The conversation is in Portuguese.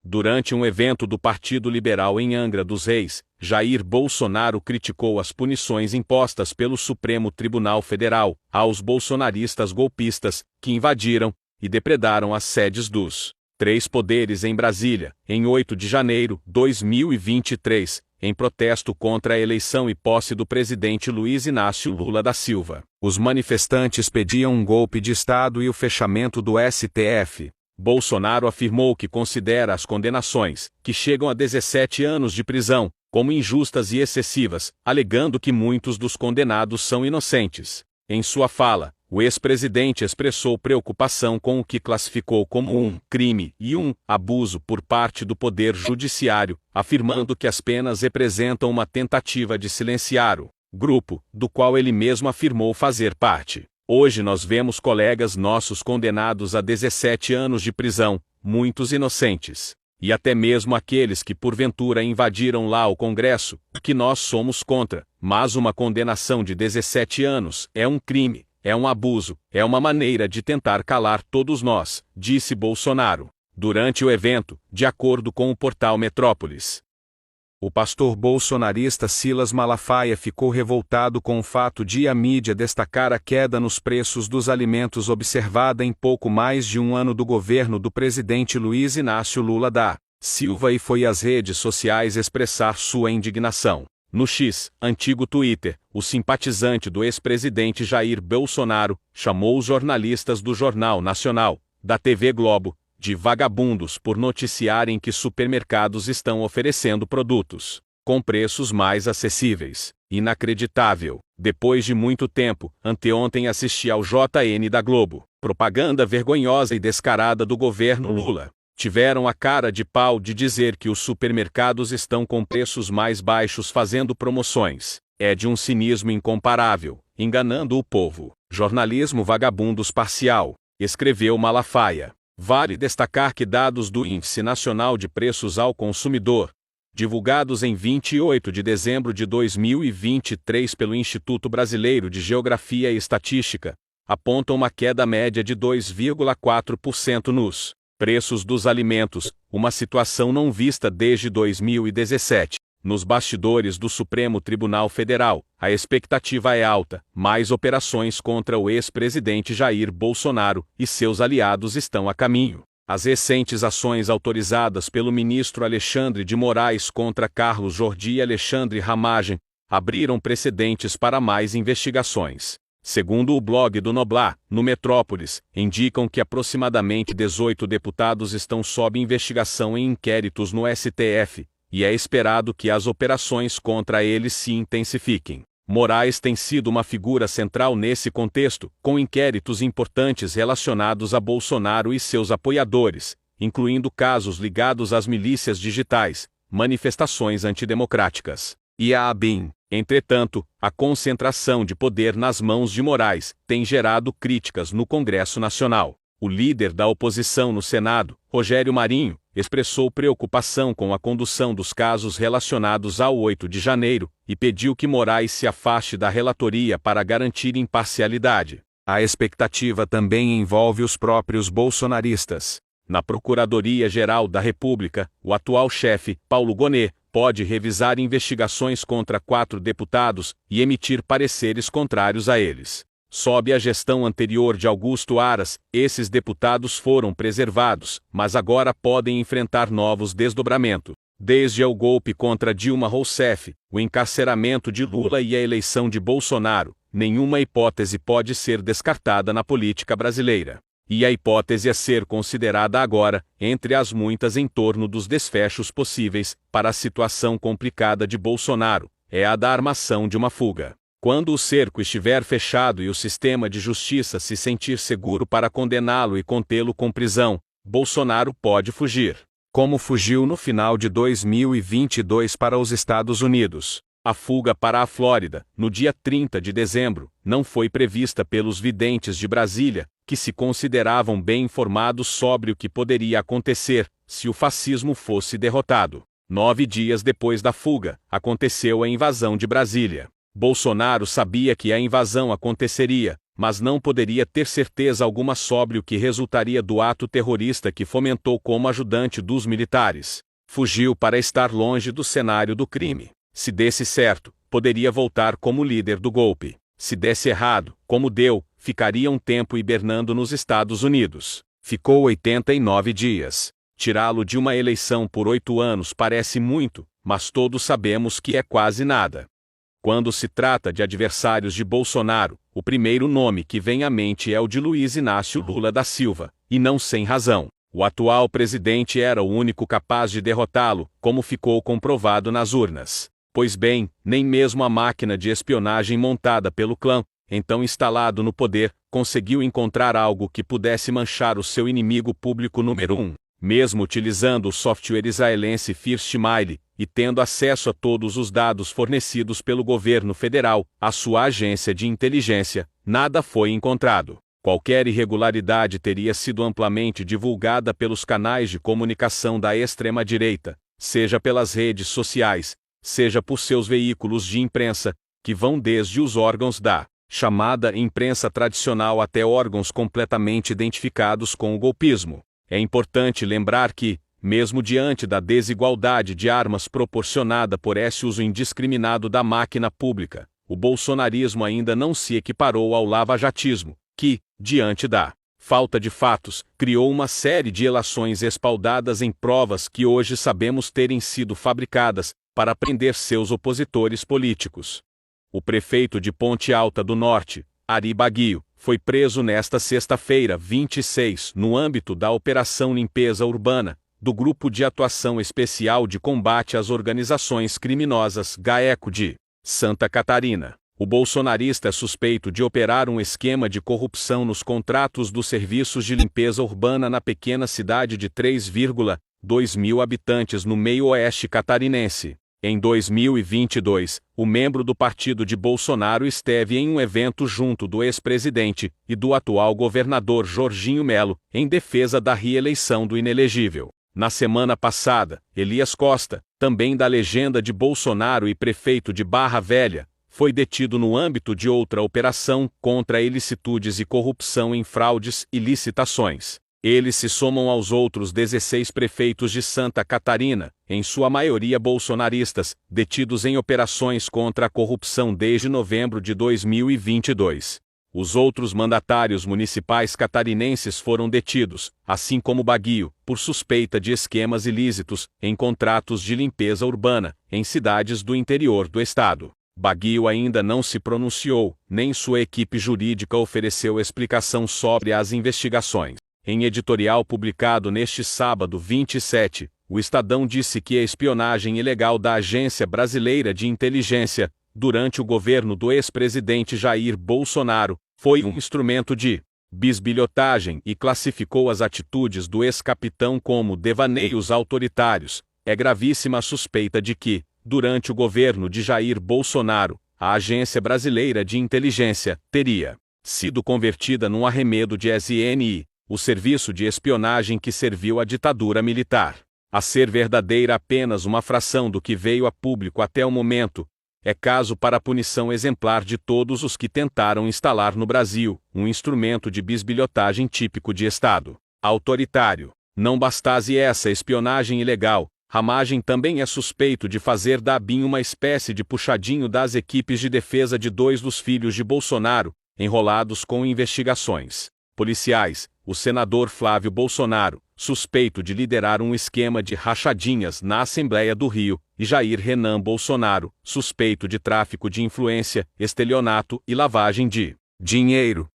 Durante um evento do Partido Liberal em Angra dos Reis, Jair Bolsonaro criticou as punições impostas pelo Supremo Tribunal Federal aos bolsonaristas golpistas que invadiram e depredaram as sedes dos três poderes em Brasília, em 8 de janeiro de 2023, em protesto contra a eleição e posse do presidente Luiz Inácio Lula da Silva. Os manifestantes pediam um golpe de Estado e o fechamento do STF. Bolsonaro afirmou que considera as condenações, que chegam a 17 anos de prisão, como injustas e excessivas, alegando que muitos dos condenados são inocentes. Em sua fala, o ex-presidente expressou preocupação com o que classificou como um crime e um abuso por parte do Poder Judiciário, afirmando que as penas representam uma tentativa de silenciar o grupo, do qual ele mesmo afirmou fazer parte. Hoje nós vemos colegas nossos condenados a 17 anos de prisão, muitos inocentes. E até mesmo aqueles que porventura invadiram lá o Congresso, que nós somos contra, mas uma condenação de 17 anos é um crime, é um abuso, é uma maneira de tentar calar todos nós, disse Bolsonaro, durante o evento, de acordo com o portal Metrópolis. O pastor bolsonarista Silas Malafaia ficou revoltado com o fato de a mídia destacar a queda nos preços dos alimentos observada em pouco mais de um ano do governo do presidente Luiz Inácio Lula da Silva e foi às redes sociais expressar sua indignação. No X, antigo Twitter, o simpatizante do ex-presidente Jair Bolsonaro chamou os jornalistas do Jornal Nacional, da TV Globo, de vagabundos por noticiarem que supermercados estão oferecendo produtos com preços mais acessíveis. Inacreditável. Depois de muito tempo, anteontem assisti ao JN da Globo. Propaganda vergonhosa e descarada do governo Lula. Tiveram a cara de pau de dizer que os supermercados estão com preços mais baixos fazendo promoções. É de um cinismo incomparável, enganando o povo. Jornalismo vagabundos parcial, escreveu Malafaia. Vale destacar que dados do Índice Nacional de Preços ao Consumidor, divulgados em 28 de dezembro de 2023 pelo Instituto Brasileiro de Geografia e Estatística, apontam uma queda média de 2,4% nos preços dos alimentos, uma situação não vista desde 2017. Nos bastidores do Supremo Tribunal Federal, a expectativa é alta, mais operações contra o ex-presidente Jair Bolsonaro e seus aliados estão a caminho. As recentes ações autorizadas pelo ministro Alexandre de Moraes contra Carlos Jordi e Alexandre Ramagem abriram precedentes para mais investigações. Segundo o blog do Noblar, no Metrópolis, indicam que aproximadamente 18 deputados estão sob investigação em inquéritos no STF, e é esperado que as operações contra eles se intensifiquem. Moraes tem sido uma figura central nesse contexto, com inquéritos importantes relacionados a Bolsonaro e seus apoiadores, incluindo casos ligados às milícias digitais, manifestações antidemocráticas e a ABIN. Entretanto, a concentração de poder nas mãos de Moraes tem gerado críticas no Congresso Nacional. O líder da oposição no Senado, Rogério Marinho, expressou preocupação com a condução dos casos relacionados ao 8 de janeiro e pediu que Moraes se afaste da relatoria para garantir imparcialidade. A expectativa também envolve os próprios bolsonaristas. Na Procuradoria-Geral da República, o atual chefe, Paulo Gonet, pode revisar investigações contra 4 deputados e emitir pareceres contrários a eles. Sob a gestão anterior de Augusto Aras, esses deputados foram preservados, mas agora podem enfrentar novos desdobramentos. Desde o golpe contra Dilma Rousseff, o encarceramento de Lula e a eleição de Bolsonaro, nenhuma hipótese pode ser descartada na política brasileira. E a hipótese a ser considerada agora, entre as muitas em torno dos desfechos possíveis para a situação complicada de Bolsonaro, é a da armação de uma fuga. Quando o cerco estiver fechado e o sistema de justiça se sentir seguro para condená-lo e contê-lo com prisão, Bolsonaro pode fugir. Como fugiu no final de 2022 para os Estados Unidos. A fuga para a Flórida, no dia 30 de dezembro, não foi prevista pelos videntes de Brasília, que se consideravam bem informados sobre o que poderia acontecer se o fascismo fosse derrotado. 9 dias depois da fuga, aconteceu a invasão de Brasília. Bolsonaro sabia que a invasão aconteceria, mas não poderia ter certeza alguma sobre o que resultaria do ato terrorista que fomentou como ajudante dos militares. Fugiu para estar longe do cenário do crime. Se desse certo, poderia voltar como líder do golpe. Se desse errado, como deu, ficaria um tempo hibernando nos Estados Unidos. Ficou 89 dias. Tirá-lo de uma eleição por 8 anos parece muito, mas todos sabemos que é quase nada. Quando se trata de adversários de Bolsonaro, o primeiro nome que vem à mente é o de Luiz Inácio Lula da Silva, e não sem razão. O atual presidente era o único capaz de derrotá-lo, como ficou comprovado nas urnas. Pois bem, nem mesmo a máquina de espionagem montada pelo clã, então instalado no poder, conseguiu encontrar algo que pudesse manchar o seu inimigo público número 1. Mesmo utilizando o software israelense First Mile, e tendo acesso a todos os dados fornecidos pelo governo federal, a sua agência de inteligência, nada foi encontrado. Qualquer irregularidade teria sido amplamente divulgada pelos canais de comunicação da extrema-direita, seja pelas redes sociais, seja por seus veículos de imprensa, que vão desde os órgãos da chamada imprensa tradicional até órgãos completamente identificados com o golpismo. É importante lembrar que, mesmo diante da desigualdade de armas proporcionada por esse uso indiscriminado da máquina pública, o bolsonarismo ainda não se equiparou ao lavajatismo, que, diante da falta de fatos, criou uma série de relações espaldadas em provas que hoje sabemos terem sido fabricadas para prender seus opositores políticos. O prefeito de Ponte Alta do Norte, Ari Baguio, foi preso nesta sexta-feira, 26, no âmbito da Operação Limpeza Urbana, do Grupo de Atuação Especial de Combate às Organizações Criminosas GAECO de Santa Catarina. O bolsonarista é suspeito de operar um esquema de corrupção nos contratos dos serviços de limpeza urbana na pequena cidade de 3,2 mil habitantes no meio-oeste catarinense. Em 2022, o membro do partido de Bolsonaro esteve em um evento junto do ex-presidente e do atual governador Jorginho Melo, em defesa da reeleição do inelegível. Na semana passada, Elias Costa, também da legenda de Bolsonaro e prefeito de Barra Velha, foi detido no âmbito de outra operação contra ilicitudes e corrupção em fraudes e licitações. Eles se somam aos outros 16 prefeitos de Santa Catarina, em sua maioria bolsonaristas, detidos em operações contra a corrupção desde novembro de 2022. Os outros mandatários municipais catarinenses foram detidos, assim como Baguio, por suspeita de esquemas ilícitos em contratos de limpeza urbana, em cidades do interior do estado. Baguio ainda não se pronunciou, nem sua equipe jurídica ofereceu explicação sobre as investigações. Em editorial publicado neste sábado 27, o Estadão disse que a espionagem ilegal da Agência Brasileira de Inteligência, durante o governo do ex-presidente Jair Bolsonaro, foi um instrumento de bisbilhotagem e classificou as atitudes do ex-capitão como devaneios autoritários. É gravíssima a suspeita de que, durante o governo de Jair Bolsonaro, a Agência Brasileira de Inteligência teria sido convertida num arremedo de SNI, o serviço de espionagem que serviu à ditadura militar. A ser verdadeira apenas uma fração do que veio a público até o momento, é caso para a punição exemplar de todos os que tentaram instalar no Brasil um instrumento de bisbilhotagem típico de Estado autoritário. Não bastasse essa espionagem ilegal, Ramagem também é suspeito de fazer da ABIN uma espécie de puxadinho das equipes de defesa de 2 dos filhos de Bolsonaro, enrolados com investigações policiais. O senador Flávio Bolsonaro, suspeito de liderar um esquema de rachadinhas na Assembleia do Rio, e Jair Renan Bolsonaro, suspeito de tráfico de influência, estelionato e lavagem de dinheiro.